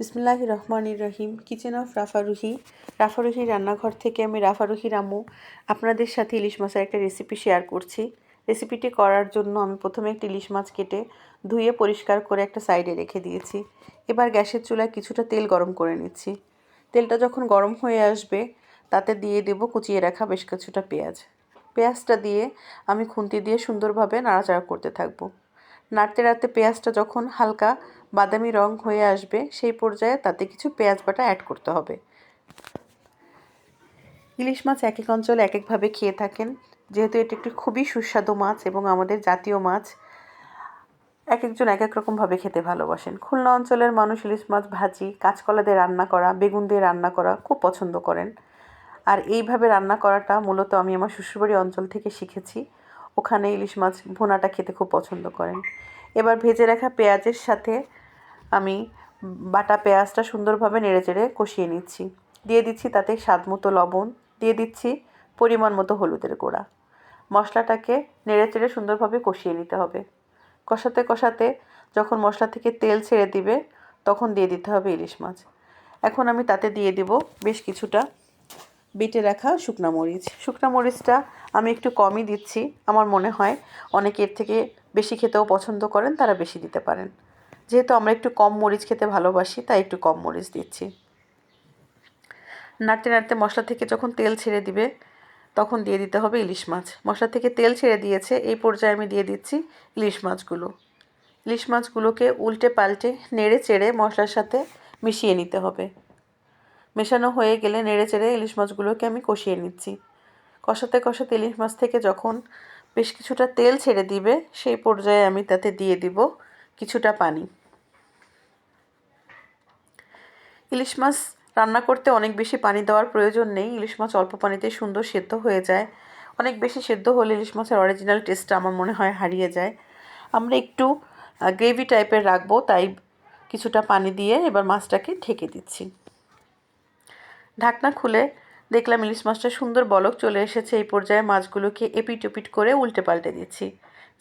বিসমিল্লাহির রহমানির রহিম। Kitchen of রাফারুহি রান্নাঘর থেকে আমি রাফারুহি রামু আপনাদের সাথে ইলিশ মাছের একটা রেসিপি শেয়ার করছি। রেসিপিটি করার জন্য আমি প্রথমে একটি ইলিশ মাছ কেটে ধুয়ে পরিষ্কার করে একটা সাইডে রেখে দিয়েছি। এবার গ্যাসের চুলায় কিছুটা তেল গরম করে নিচ্ছি। তেলটা যখন গরম হয়ে আসবে তাতে দিয়ে দেব কুচিয়ে রাখা বেশ কিছুটা পেঁয়াজ। পেঁয়াজটা দিয়ে আমি খুন্তি দিয়ে সুন্দরভাবে নাড়াচাড়া করতে থাকবো। নাড়তে নাড়তে পেঁয়াজটা যখন হালকা বাদামি রং হয়ে আসবে সেই পর্যায়ে তাতে কিছু পেঁয়াজ বাটা অ্যাড করতে হবে। ইলিশ মাছ এক এক অঞ্চলে এক একভাবে খেয়ে থাকেন। যেহেতু এটি একটি খুবই সুস্বাদু মাছ এবং আমাদের জাতীয় মাছ, এক একজন এক এক রকমভাবে খেতে ভালোবাসেন। খুলনা অঞ্চলের মানুষ ইলিশ মাছ ভাজি, কাঁচকলা দিয়ে রান্না করা, বেগুন দিয়ে রান্না করা খুব পছন্দ করেন। আর এইভাবে রান্না করাটা মূলত আমি আমার শ্বশুরবাড়ি অঞ্চল থেকে শিখেছি। ওখানে ইলিশ মাছ ভুনাটা খেতে খুব পছন্দ করেন। এবার ভেজে রাখা পেঁয়াজের সাথে আমি বাটা পেঁয়াজটা সুন্দরভাবে নেড়েচেড়ে কষিয়ে নিচ্ছি। দিয়ে দিচ্ছি তাতে স্বাদ মতো লবণ, দিয়ে দিচ্ছি পরিমাণ মতো হলুদের গুঁড়া। মশলাটাকে নেড়েচেড়ে সুন্দরভাবে কষিয়ে নিতে হবে। কষাতে কষাতে যখন মশলা থেকে তেল ছেড়ে দিবে তখন দিয়ে দিতে হবে ইলিশ মাছ। এখন আমি তাতে দিয়ে দিব বেশ কিছুটা বেটে রাখা শুকনো মরিচ। শুকনো মরিচটা আমি একটু কমই দিচ্ছি। আমার মনে হয় অনেকে এর থেকে বেশি খেতেও পছন্দ করেন, তারা বেশি দিতে পারেন। যেহেতু আমরা একটু কম মরিচ খেতে ভালোবাসি তাই একটু কম মরিচ দিচ্ছি। নাড়তে নাড়তে মশলা থেকে যখন তেল ছেড়ে দিবে তখন দিয়ে দিতে হবে ইলিশ মাছ। মশলা থেকে তেল ছেড়ে দিয়েছে, এই পর্যায়ে আমি দিয়ে দিচ্ছি ইলিশ মাছগুলো। ইলিশ মাছগুলোকে উল্টে পাল্টে নেড়ে চেড়ে মশলার সাথে মিশিয়ে নিতে হবে। মেশানো হয়ে গেলে নেড়ে চেড়ে ইলিশ মাছগুলোকে আমি কষিয়ে নিচ্ছি। কষাতে কষাতে ইলিশ মাছ থেকে যখন বেশ কিছুটা তেল ছেড়ে দিবে সেই পর্যায়ে আমি তাতে দিয়ে দিব কিছুটা পানি। ইলিশ মাছ রান্না করতে অনেক বেশি পানি দেওয়ার প্রয়োজন নেই। ইলিশ মাছ অল্প পানিতে সুন্দর সেদ্ধ হয়ে যায়। অনেক বেশি সেদ্ধ হলে ইলিশ মাছের অরিজিনাল টেস্টটা আমার মনে হয় হারিয়ে যায়। আমরা একটু গ্রেভি টাইপের রাখবো, তাই কিছুটা পানি দিয়ে এবার মাছটাকে ঢেকে দিচ্ছি। ঢাকনা খুলে দেখলাম ইলিশ মাছটা সুন্দর বলক চলে এসেছে। এই পর্যায়ে মাছগুলোকে এপিট ওপিট করে উল্টে পাল্টে দিচ্ছি,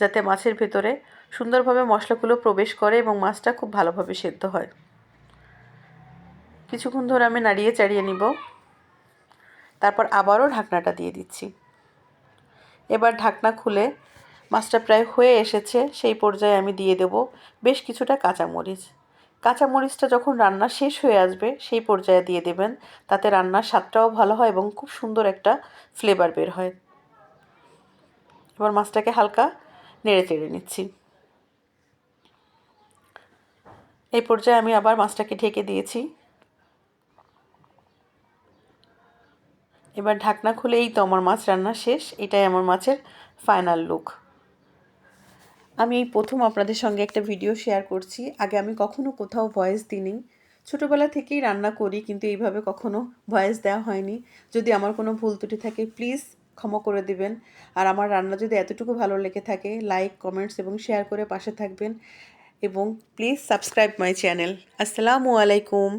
যাতে মাছের ভেতরে সুন্দরভাবে মশলাগুলো প্রবেশ করে এবং মাছটা খুব ভালোভাবে সেদ্ধ হয়। কিছুক্ষণ ধরে আমি নাড়িয়ে চাড়িয়ে নিব, তারপর আবারও ঢাকনাটা দিয়ে দিচ্ছি। এবার ঢাকনা খুলে মাছটা প্রায় হয়ে এসেছে, সেই পর্যায়ে আমি দিয়ে দেব বেশ কিছুটা কাঁচামরিচ। কাঁচামরিচটা যখন রান্না শেষ হয়ে আসবে সেই পর্যায়ে দিয়ে দেবেন, তাতে রান্নার স্বাদটাও ভালো হয় এবং খুব সুন্দর একটা ফ্লেভার বের হয়। এবার মাছটাকে হালকা নেড়ে চেড়ে নিচ্ছি। এই পর্যায়ে আমি আবার মাছটাকে ঢেকে দিয়েছি। এবার ঢাকনা খুলে এই তো আমার মাছ রান্না শেষ। এটাই আমার মাছের ফাইনাল লুক। আমি এই প্রথম আপনাদের সঙ্গে একটা ভিডিও শেয়ার করছি। আগে আমি কখনো কোথাও ভয়েস দিইনি। ছোটোবেলা থেকেই রান্না করি, কিন্তু এইভাবে কখনো ভয়েস দেওয়া হয়নি। যদি আমার কোনো ভুল ত্রুটি থাকে প্লিজ ক্ষমা করে দিবেন। আর আমার রান্না যদি এতটুকু ভালো লেগে থাকে লাইক, কমেন্টস এবং শেয়ার করে পাশে থাকবেন এবং প্লিজ সাবস্ক্রাইব মাই চ্যানেল। আসসালামু আলাইকুম।